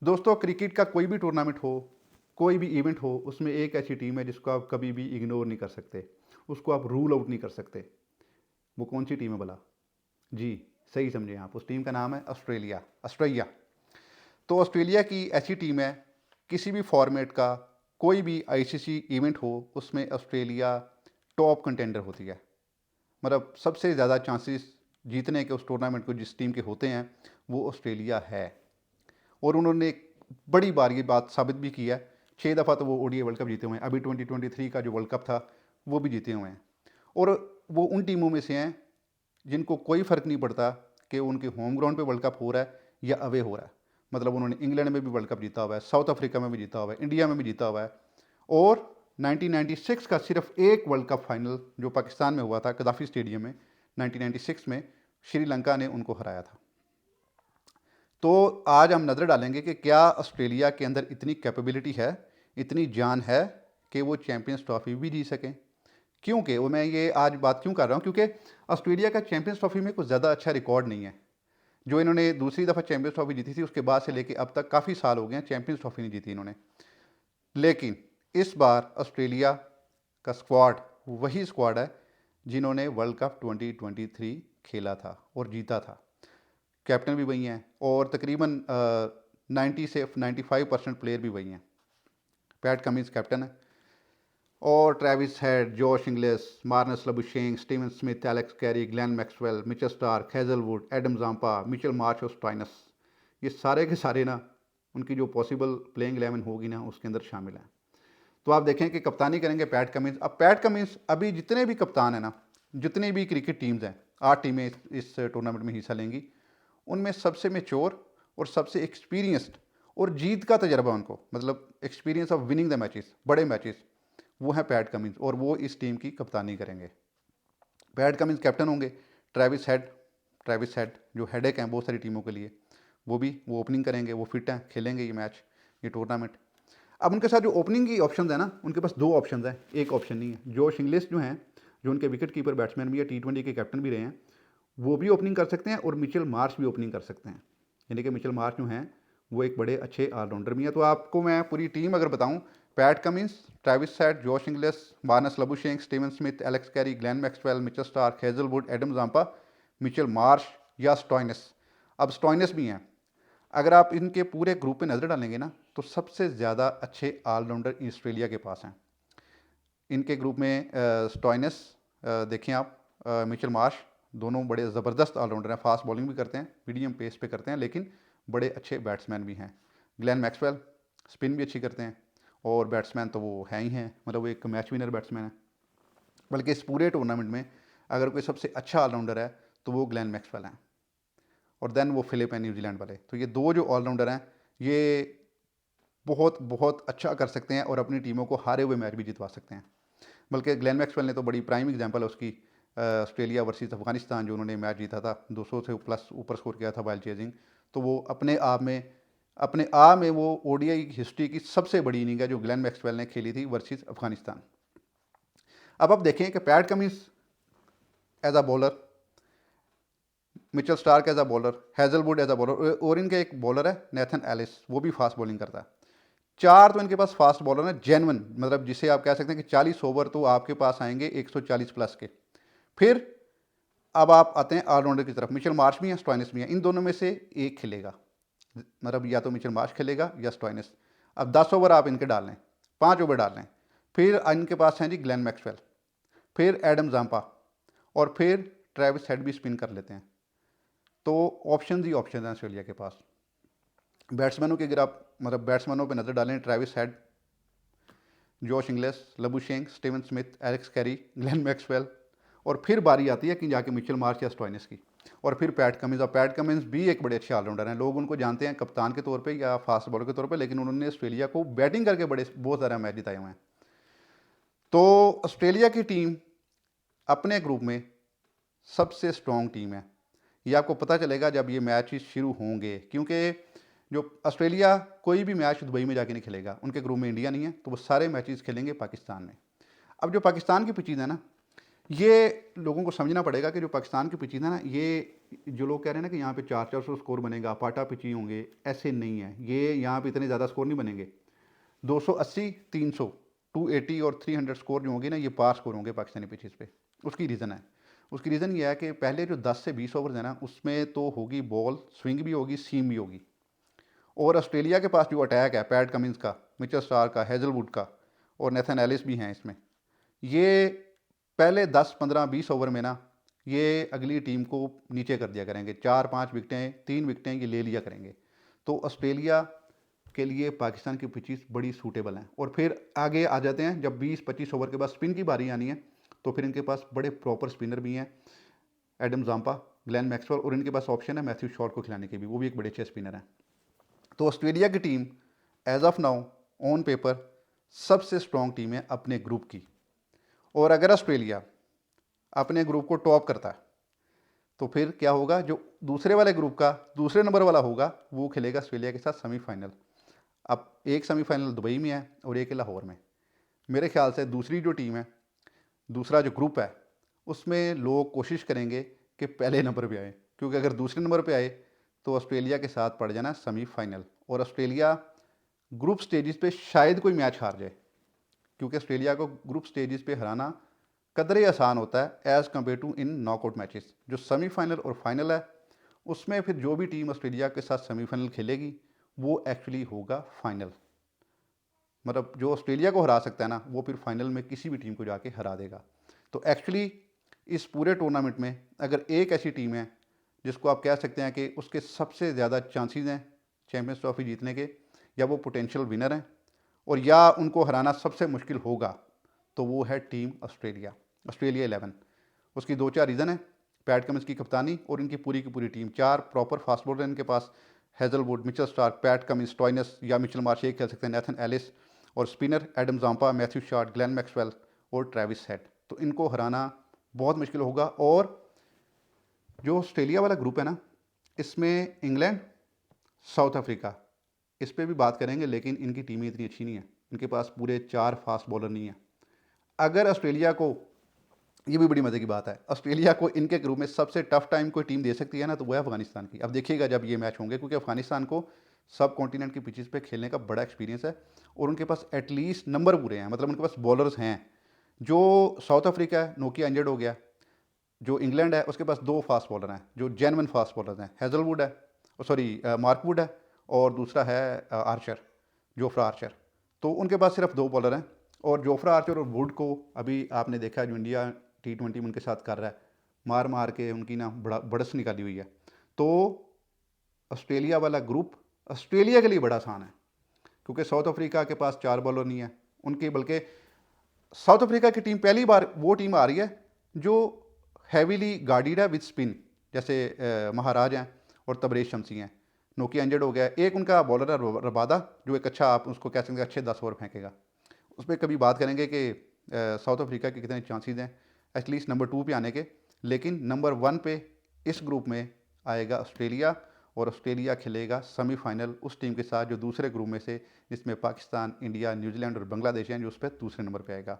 दोस्तों, क्रिकेट का कोई भी टूर्नामेंट हो, कोई भी इवेंट हो, उसमें एक ऐसी टीम है जिसको आप कभी भी इग्नोर नहीं कर सकते। उसको आप रूल आउट नहीं कर सकते। वो कौन सी टीम है भला? जी, सही समझे आप। उस टीम का नाम है ऑस्ट्रेलिया। ऑस्ट्रेलिया। तो ऑस्ट्रेलिया की ऐसी टीम है, किसी भी फॉर्मेट का कोई भी आईसीसी इवेंट हो, उसमें ऑस्ट्रेलिया टॉप कंटेंडर होती है। मतलब सबसे ज़्यादा चांसेस जीतने के उस टूर्नामेंट को जिस टीम के होते हैं, वो ऑस्ट्रेलिया है। और उन्होंने एक बड़ी बार ये बात साबित भी की है। 6 दफ़ा तो वो ओडीआई वर्ल्ड कप जीते हुए हैं। अभी 2023 का जो वर्ल्ड कप था, वो भी जीते हुए हैं। और वो उन टीमों में से हैं जिनको कोई फ़र्क नहीं पड़ता कि उनके होम ग्राउंड पे वर्ल्ड कप हो रहा है या अवे हो रहा है। मतलब उन्होंने इंग्लैंड में भी वर्ल्ड कप जीता हुआ है, साउथ अफ्रीका में भी जीता हुआ है, इंडिया में भी जीता हुआ है। और 1996 का सिर्फ एक वर्ल्ड कप फाइनल जो पाकिस्तान में हुआ था, कदाफी स्टेडियम में, 1996 में श्रीलंका ने उनको हराया था। तो आज हम नज़र डालेंगे कि क्या ऑस्ट्रेलिया के अंदर इतनी कैपेबिलिटी है, इतनी जान है कि वो चैंपियंस ट्रॉफी भी जीत सकें। क्योंकि वो, मैं ये आज बात क्यों कर रहा हूँ, क्योंकि ऑस्ट्रेलिया का चैंपियंस ट्रॉफी में कुछ ज़्यादा अच्छा रिकॉर्ड नहीं है। जो इन्होंने दूसरी दफ़ा चैंपियंस ट्रॉफी जीती थी, उसके बाद से लेके अब तक काफ़ी साल हो गए हैं, चैंपियंस ट्रॉफी नहीं जीती इन्होंने। लेकिन इस बार ऑस्ट्रेलिया का स्क्वाड वही स्क्वाड है जिन्होंने वर्ल्ड कप 2023 खेला था और जीता था। कैप्टन भी वही हैं और तकरीबन 90 से 95% प्लेयर भी वही हैं। पैट कमिंस कैप्टन है और Travis Head, Josh Inglis, Marnus Labuschagne, Steven Smith, Alex Carey, Glenn Maxwell, Mitchell Starc, Hazlewood, Adam Zampa, Mitchell Marsh और स्टॉइनस, ये सारे के सारे ना, उनकी जो पॉसिबल प्लेइंग 11 होगी ना, उसके अंदर शामिल हैं। तो आप देखें कि कप्तानी करेंगे पैट कमिंस। अब पैट कमिंस, अभी जितने भी कप्तान हैं ना, जितनी भी क्रिकेट टीम्स हैं, 8 टीमें इस टूर्नामेंट में हिस्सा लेंगी, उनमें सबसे मेच्योर और सबसे एक्सपीरियंस्ड और जीत का तजर्बा उनको, मतलब experience of winning the matches, बड़े मैचेस, वो हैं पैट कमिंस और वो इस टीम की कप्तानी करेंगे। पैट कमिंस कैप्टन होंगे। ट्रेविस हेड जो हेडेक हैं बहुत सारी टीमों के लिए, वो ओपनिंग करेंगे। वो फिट हैं, खेलेंगे ये मैच, ये टूर्नामेंट। अब उनके साथ जो ओपनिंग की ऑप्शन है ना, उनके पास 2 ऑप्शन हैं, एक ऑप्शन नहीं है। जोश इंग्लिस जो हैं, जो उनके विकेट कीपर बैट्समैन भी है, T20 के कैप्टन भी रहे हैं, वो भी ओपनिंग कर सकते हैं और मिचेल मार्श भी ओपनिंग कर सकते हैं। यानी कि मिचेल मार्श जो हैं, वो एक बड़े अच्छे ऑलराउंडर भी हैं। तो आपको मैं पूरी टीम अगर बताऊं, Pat Cummins, Travis Head, Josh Inglis, Marnus Labuschagne, Steven Smith, Alex Carey, Glenn Maxwell, Mitchell Starc, Hazlewood, Adam Zampa, Mitchell Marsh या स्टॉइनस। अब स्टॉइनस भी हैं। अगर आप इनके पूरे ग्रुप पे नज़र डालेंगे ना, तो सबसे ज़्यादा अच्छे ऑलराउंडर ऑस्ट्रेलिया के पास हैं। इनके ग्रुप में स्टॉइनस, देखें आप, मिचेल मार्श, दोनों बड़े ज़बरदस्त ऑलराउंडर हैं। फास्ट बॉलिंग भी करते हैं, मीडियम पेस पे करते हैं, लेकिन बड़े अच्छे बैट्समैन भी हैं। ग्लेन मैक्सवेल स्पिन भी अच्छी करते हैं और बैट्समैन तो वो हैं ही हैं, मतलब वो एक मैच विनर बैट्समैन है। बल्कि इस पूरे टूर्नामेंट में अगर कोई सबसे अच्छा ऑलराउंडर है तो वो ग्लेन मैक्सवेल हैं। और देन वो फिलिप हैं न्यूजीलैंड वाले। तो ये दो जो ऑलराउंडर हैं, ये बहुत बहुत अच्छा कर सकते हैं और अपनी टीमों को हारे हुए मैच भी जितवा सकते हैं। बल्कि ग्लेन मैक्सवेल ने तो बड़ी प्राइम एग्जांपल है उसकी, ऑस्ट्रेलिया वर्सेस अफगानिस्तान जो उन्होंने मैच जीता था, 200 से प्लस ऊपर स्कोर किया था वाइल चेजिंग। तो वो अपने आप में वो ओडीआई हिस्ट्री की सबसे बड़ी इनिंग है जो ग्लेन मैक्सवेल ने खेली थी वर्सेस अफगानिस्तान। अब आप देखें कि Pat Cummins as a bowler, Mitchell Starc as a bowler, Hazlewood as a bowler, और इनके एक बॉलर है नेथन एलिस, वो भी फास्ट बॉलिंग करता है। 4 तो इनके पास फास्ट बॉलर हैं जेन्युइन, मतलब जिसे आप कह सकते हैं कि 40 ओवर तो आपके पास आएंगे 140 प्लस के। फिर अब आप आते हैं ऑलराउंडर की तरफ। मिचेल मार्श भी हैं, स्टॉइनिस भी हैं, इन दोनों में से एक खेलेगा। मतलब या तो मिचेल मार्श खेलेगा या स्टॉइनिस। अब 10 ओवर आप इनके डाल लें, 5 ओवर डाल लें। फिर इनके पास हैं जी ग्लेन मैक्सवेल, फिर एडम जाम्पा, और फिर ट्रेविस हेड भी स्पिन कर लेते हैं। तो ऑप्शन ही ऑप्शन हैं ऑस्ट्रेलिया के पास। बैट्समैनों की अगर आप, मतलब बैट्समैनों पे नज़र डालें, Travis Head, Josh Inglis, Labuschagne, Steven Smith, Alex Carey, Glenn Maxwell, और फिर बारी आती है कि जाके मिचेल मार्श या स्टॉइनिस की, और फिर पैट कमिंस। और पैट कमिंस भी एक बड़े अच्छे ऑलराउंडर हैं। लोग उनको जानते हैं कप्तान के तौर पे या फास्ट बॉलर के तौर पे, लेकिन उन्होंने ऑस्ट्रेलिया को बैटिंग करके बहुत सारे मैच जिताए हुए हैं। तो ऑस्ट्रेलिया की टीम अपने ग्रुप में सबसे स्ट्रॉन्ग टीम है। ये आपको पता चलेगा जब ये मैच शुरू होंगे, क्योंकि जो ऑस्ट्रेलिया कोई भी मैच दुबई में जाके नहीं खेलेगा, उनके ग्रुप में इंडिया नहीं है, तो वो सारे मैचेस खेलेंगे पाकिस्तान में। अब जो पाकिस्तान की पिचेज है ना, ये लोगों को समझना पड़ेगा कि जो पाकिस्तान की पिचेज़ है ना, ये जो लोग कह रहे हैं ना कि यहाँ पे 400 स्कोर बनेगा, पाटा पिची होंगे, ऐसे नहीं है। ये यहाँ पे इतने ज़्यादा स्कोर नहीं बनेंगे। 280, 300, 280 और 300 स्कोर जो होंगे ना, ये पार स्कोर होंगे पाकिस्तानी पिचेज़ पे। उसकी रीज़न है, उसकी रीज़न ये है कि पहले जो 10 से 20 ओवर है ना, उसमें तो होगी बॉल, स्विंग भी होगी, सीम भी होगी। और ऑस्ट्रेलिया के पास जो अटैक है, पैट कमिंस का, मिचेल स्टार्क का, हेजलवुड का और नेथन एलिस भी हैं इसमें, ये पहले 10, 15, 20 ओवर में ना, ये अगली टीम को नीचे कर दिया करेंगे। 4-5 विकेटें, 3 विकेटें ये ले लिया करेंगे। तो ऑस्ट्रेलिया के लिए पाकिस्तान की पिचेस बड़ी सूटेबल हैं। और फिर आगे आ जाते हैं, जब 20-25 ओवर के बाद स्पिन की बारी आनी है, तो फिर इनके पास बड़े प्रॉपर स्पिनर भी हैं, एडम जाम्पा, ग्लेन मैक्सवेल, और इनके पास ऑप्शन है मैथ्यू शॉर्ट को खिलाने के भी, वो भी एक बड़े अच्छे स्पिनर हैं। तो ऑस्ट्रेलिया की team as of now on paper सबसे स्ट्रॉन्ग टीम है अपने ग्रुप की। और अगर ऑस्ट्रेलिया अपने ग्रुप को टॉप करता है, तो फिर क्या होगा, जो दूसरे वाले ग्रुप का दूसरे नंबर वाला होगा, वो खेलेगा ऑस्ट्रेलिया के साथ सेमीफाइनल। अब एक सेमीफाइनल दुबई में है और एक लाहौर में। मेरे ख्याल से दूसरी जो टीम है, दूसरा जो ग्रुप है, उसमें लोग कोशिश करेंगे कि पहले नंबर पे आए, क्योंकि अगर दूसरे नंबर पे आए तो ऑस्ट्रेलिया के साथ पड़ जाना सेमीफाइनल। और ऑस्ट्रेलिया ग्रुप स्टेजेस पे शायद कोई मैच हार जाए, क्योंकि ऑस्ट्रेलिया को ग्रुप स्टेजेस पे हराना कदरे आसान होता है as compare to in knockout matches. जो सेमीफाइनल और फाइनल है, उसमें फिर जो भी टीम ऑस्ट्रेलिया के साथ सेमीफाइनल खेलेगी, वो एक्चुअली होगा फाइनल। मतलब जो ऑस्ट्रेलिया को हरा सकता है ना, वो फिर फाइनल में किसी भी टीम को जाके हरा देगा। तो एक्चुअली इस पूरे टूर्नामेंट में अगर एक ऐसी टीम है जिसको आप कह सकते हैं कि उसके सबसे ज़्यादा चांसेस हैं चैम्पियंस ट्रॉफी जीतने के, या वो पोटेंशियल विनर हैं, और या उनको हराना सबसे मुश्किल होगा, तो वो है टीम ऑस्ट्रेलिया, ऑस्ट्रेलिया 11। उसकी 2-4 रीज़न है, पैट कमिंस की कप्तानी और इनकी पूरी की पूरी टीम। 4 प्रॉपर फास्ट बॉलर इनके पास, Hazlewood, Mitchell Starc, Pat Cummins, Stoinis या मिचेल मार्श खेल सकते हैं, नेथन एलिस, और spinner Adam Zampa, Matthew Short, Glenn Maxwell और ट्रेविस हेड। तो इनको हराना बहुत मुश्किल होगा। और जो ऑस्ट्रेलिया वाला ग्रुप है ना, इसमें इंग्लैंड, साउथ अफ्रीका, इस पर भी बात करेंगे, लेकिन इनकी टीमें इतनी अच्छी नहीं है। इनके पास पूरे 4 फास्ट बॉलर नहीं है। अगर ऑस्ट्रेलिया को, ये भी बड़ी मज़े की बात है, ऑस्ट्रेलिया को इनके ग्रुप में सबसे टफ टाइम कोई टीम दे सकती है ना, तो वो है अफगानिस्तान की। अब देखिएगा जब ये मैच होंगे, क्योंकि अफगानिस्तान को सब कॉन्टिनेंट की पिचेस पे खेलने का बड़ा एक्सपीरियंस है, और उनके पास एटलीस्ट नंबर पूरे हैं, मतलब उनके पास बॉलर्स हैं। जो साउथ अफ्रीका है, नोकिया इंजर्ड हो गया। जो इंग्लैंड है, उसके पास 2 फास्ट बॉलर हैं जो जेन्युइन फास्ट बॉलर हैं, हेजलवुड है, सॉरी मार्कवुड है, और दूसरा है आर्चर, जोफ्रा आर्चर। तो उनके पास सिर्फ 2 बॉलर हैं। और जोफ्रा आर्चर और वुड को अभी आपने देखा है, जो इंडिया T20 में उनके साथ कर रहा है, मार मार के उनकी ना बढ़स निकाली हुई है। तो ऑस्ट्रेलिया वाला ग्रुप ऑस्ट्रेलिया के लिए बड़ा आसान है, क्योंकि साउथ अफ्रीका के पास 4 बॉलर नहीं है उनके, बल्कि साउथ अफ्रीका की टीम पहली बार वो टीम आ रही है जो हैवीली गार्डेड है विद स्पिन, जैसे महाराज हैं और तबरेज शमसी हैं। नोकिया इंजर्ड हो गया। एक उनका बॉलर है रबादा, जो एक अच्छा, आप उसको कह सकते हैं अच्छे 10 ओवर फेंकेगा। उस पर कभी बात करेंगे कि साउथ अफ्रीका के कितने चांसेस हैं एटलीस्ट नंबर 2 पे आने के। लेकिन नंबर 1 पे इस ग्रुप में आएगा ऑस्ट्रेलिया, और ऑस्ट्रेलिया खेलेगा सेमीफाइनल उस टीम के साथ जो दूसरे ग्रुप में से, जिसमें पाकिस्तान, इंडिया, न्यूजीलैंड और बांग्लादेश हैं, जो उस पर दूसरे नंबर पे आएगा।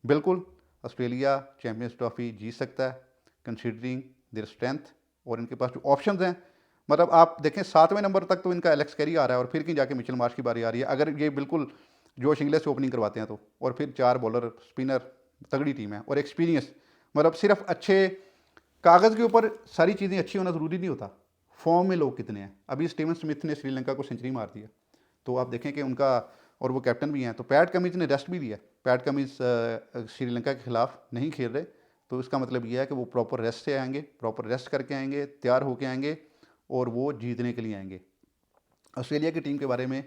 बिल्कुल ऑस्ट्रेलिया चैम्पियंस ट्रॉफी जीत सकता है कंसिडरिंग देयर स्ट्रेंथ, और इनके पास जो ऑप्शंस हैं। मतलब आप देखें 7वें नंबर तक तो इनका एलेक्स कैरी आ रहा है, और फिर कहीं जाके मिचेल मार्श की बारी आ रही है, अगर ये बिल्कुल जोश इंग्लिश से ओपनिंग करवाते हैं तो। और फिर 4 बॉलर, स्पिनर, तगड़ी टीम है और एक्सपीरियंस। मतलब सिर्फ अच्छे कागज़ के ऊपर सारी चीज़ें अच्छी होना ज़रूरी नहीं होता, फॉर्म में लोग कितने हैं। अभी स्टीवन स्मिथ ने श्रीलंका को सेंचुरी मार दी है, तो आप देखें कि उनका, और वो कैप्टन भी हैं। तो पैट कमिंस ने रेस्ट भी दिया। पैट कमिंस श्रीलंका के खिलाफ नहीं खेल रहे, तो इसका मतलब ये है कि वो प्रॉपर रेस्ट से आएंगे, प्रॉपर रेस्ट करके आएंगे, तैयार होके आएंगे, और वो जीतने के लिए आएंगे। ऑस्ट्रेलिया की टीम के बारे में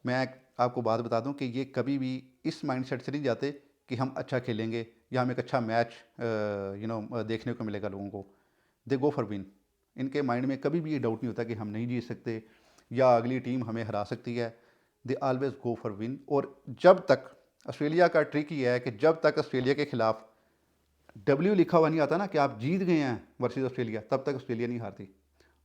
मैं आपको बात बता दूं कि ये कभी भी इस माइंडसेट से नहीं जाते कि हम अच्छा खेलेंगे या हमें एक अच्छा मैच देखने को मिलेगा लोगों को। दे गो फॉर विन। इनके माइंड में कभी भी ये डाउट नहीं होता कि हम नहीं जीत सकते या अगली टीम हमें हरा सकती है। They always go for win. और जब तक, ऑस्ट्रेलिया का ट्रिक ये है कि जब तक ऑस्ट्रेलिया के खिलाफ डब्ल्यू लिखा हुआ नहीं आता ना कि आप जीत गए हैं वर्सेस ऑस्ट्रेलिया, तब तक ऑस्ट्रेलिया नहीं हारती।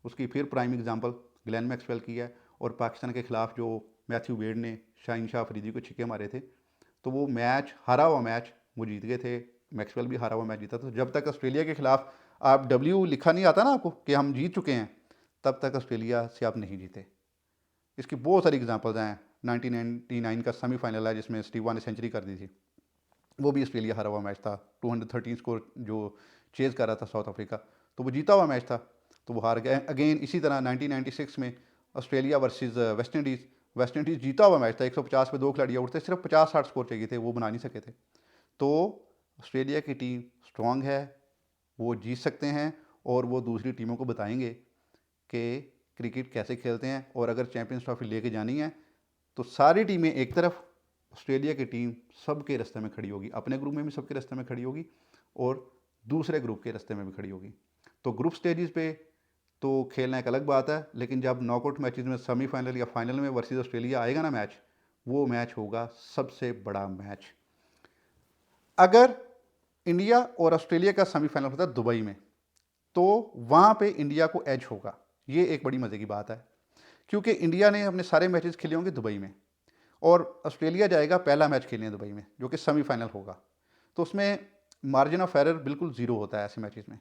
उसकी फिर प्राइम एग्जांपल ग्लेन मैक्सवेल की है, और पाकिस्तान के खिलाफ जो मैथ्यू वेड ने शाहीन शाह अफरीदी को छिक्के मारे थे, तो वो मैच, हारा हुआ मैच वो जीत गए थे मैक्सवेल भी हारा हुआ मैच जीता। तो जब तक ऑस्ट्रेलिया के खिलाफ आप डब्ल्यू लिखा नहीं आता ना आपको कि हम जीत चुके हैं, तब तक ऑस्ट्रेलिया से आप नहीं जीते। इसकी बहुत सारी एग्जांपल्स हैं। 1999 का सेमीफाइनल है जिसमें स्टीव वॉ ने सेंचुरी कर दी थी, वो भी ऑस्ट्रेलिया हारा हुआ मैच था। 213 स्कोर जो चेज कर रहा था साउथ अफ्रीका, तो वो जीता हुआ मैच था, तो वो हार गए। अगेन इसी तरह 1996 में Australia versus West Indies, West Indies जीता हुआ मैच था। 150 पे 2 खिलाड़ी आउट थे, सिर्फ 50-60 स्कोर चाहिए थे, वो बना नहीं सके थे। तो ऑस्ट्रेलिया की टीम स्ट्रांग है, वो जीत सकते हैं और वो दूसरी टीमों को बताएंगे कि क्रिकेट कैसे खेलते हैं। और अगर चैंपियंस ट्रॉफी लेके जानी है तो सारी टीमें एक तरफ, ऑस्ट्रेलिया की टीम सबके रास्ते में खड़ी होगी, अपने ग्रुप में भी सबके रास्ते में खड़ी होगी और दूसरे ग्रुप के रास्ते में भी खड़ी होगी। तो ग्रुप स्टेजेस पे तो खेलना एक अलग बात है, लेकिन जब नॉकआउट मैचेस में सेमीफाइनल या फाइनल में वर्सेस ऑस्ट्रेलिया आएगा ना मैच, वो मैच होगा सबसे बड़ा मैच। अगर इंडिया और ऑस्ट्रेलिया का सेमीफाइनल होता है दुबई में, तो वहाँ पे इंडिया को एज होगा। ये एक बड़ी मज़े की बात है, क्योंकि इंडिया ने अपने सारे मैचेस खेले होंगे दुबई में और ऑस्ट्रेलिया जाएगा पहला मैच खेलने दुबई में जो कि सेमीफाइनल होगा। तो उसमें मार्जिन ऑफ एरर बिल्कुल ज़ीरो होता है ऐसे मैचेस में।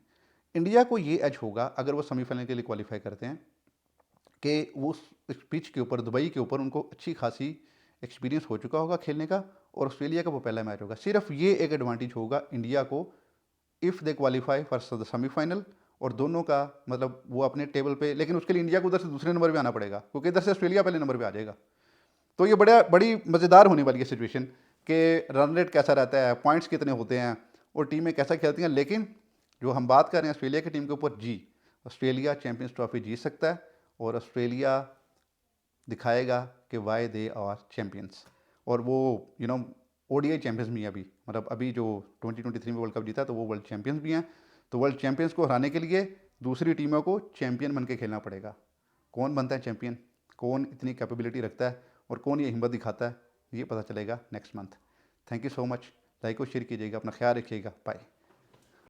इंडिया को ये एज होगा अगर वो सेमीफाइनल के लिए क्वालिफाई करते हैं कि वो उस पिच के ऊपर, दुबई के ऊपर उनको अच्छी खासी एक्सपीरियंस हो चुका होगा खेलने का, और ऑस्ट्रेलिया का वो पहला मैच होगा। सिर्फ ये एक एडवांटेज होगा इंडिया को if they qualify for the semifinal. और दोनों का मतलब वो अपने टेबल पे, लेकिन उसके लिए इंडिया को उधर से दूसरे नंबर पे आना पड़ेगा, क्योंकि इधर से ऑस्ट्रेलिया पहले नंबर पे आ जाएगा। तो ये बड़ी मज़ेदार होने वाली है सिचुएशन कि रन रेट कैसा रहता है, पॉइंट्स कितने होते हैं और टीमें कैसा खेलती हैं। लेकिन जो हम बात कर रहे हैं ऑस्ट्रेलिया की टीम के ऊपर, जी ऑस्ट्रेलिया चैंपियंस ट्रॉफी जीत सकता है और ऑस्ट्रेलिया दिखाएगा कि वाई दे आर चैंपियंस। और वो ओडीआई चैंपियंस भी हैं अभी, मतलब अभी जो 2023 में वर्ल्ड कप जीता तो वो वर्ल्ड चैंपियंस भी हैं। तो वर्ल्ड चैंपियंस को हराने के लिए दूसरी टीमों को चैंपियन बन के खेलना पड़ेगा। कौन बनता है चैंपियन, कौन इतनी कैपेबिलिटी रखता है और कौन ये हिम्मत दिखाता है, ये पता चलेगा next month. Thank you so much. Like और शेयर कीजिएगा, अपना ख्याल रखिएगा, बाय।